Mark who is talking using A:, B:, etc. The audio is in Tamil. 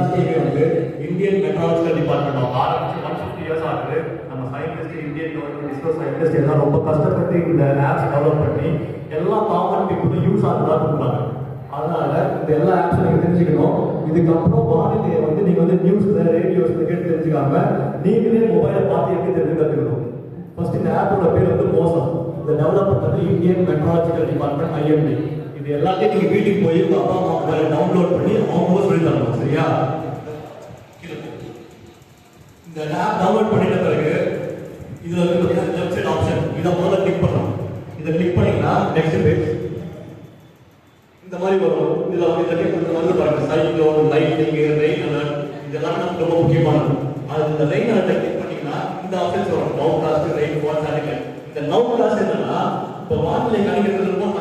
A: எல்லாத்தையுமே வந்து இந்தியன் மெட்ராலஜிக்கல் டிபார்ட்மெண்ட் ஆரம்பிச்சு 150 இயர்ஸ் ஆகுது. நம்ம scientist, Indian government, ISRO scientist எல்லாம் ரொம்ப கஷ்டப்பட்டு இந்த ஆப்ஸ் டெவலப் பண்ணி எல்லா காமன் பீப்புளும் யூஸ் ஆகுதா கொடுக்குறாங்க. அதனால இந்த எல்லா ஆப்ஸும் நீங்க தெரிஞ்சுக்கணும். இதுக்கப்புறம் வானிலையை வந்து நீங்க வந்து நியூஸ்ல, ரேடியோஸ்ல கேட்டு தெரிஞ்சுக்காம நீங்களே மொபைலை பார்த்து எப்படி தெரிஞ்சு கற்றுக்கணும். ஃபர்ஸ்ட் இந்த ஆப்போட பேர் வந்து மோசம். இதை டெவலப் பண்ணது இந்தியன் மெட்ராலஜிக்கல் டிபார்ட்மெண்ட், IMD. இது எல்லாத்தையும் நீங்க வீட்டுக்கு போய் உங்க அப்பா அம்மா மொபைலை டவுன்லோட் பண்ணி அவங்க சொல்லி தரணும். சரியா? இந்த ஆப் டவுன்லோட் பண்ணிட்ட பிறகு இதுல வந்து பார்த்தீங்கன்னா லெஃப்ட் சைட் ஆப்ஷன், இதை முதல்ல கிளிக் பண்ணணும். இதை கிளிக் பண்ணீங்கன்னா நெக்ஸ்ட் பேஜ் இந்த மாதிரி வரும். இதுல வந்து இந்த பாருங்க, சைக்ளோன், லைட்னிங், ரெயின் அலர்ட், இதெல்லாம் நமக்கு ரொம்ப முக்கியமானது. அது இந்த ரெயின் அலர்ட் கிளிக் பண்ணீங்கன்னா இந்த ஆப்ஷன்ஸ் வரும். Now cost, rain fall, satellite. இந்த நவ் காஸ்ட் என்னன்னா இப்போ வானிலை கணிக்கிறது ரொம்ப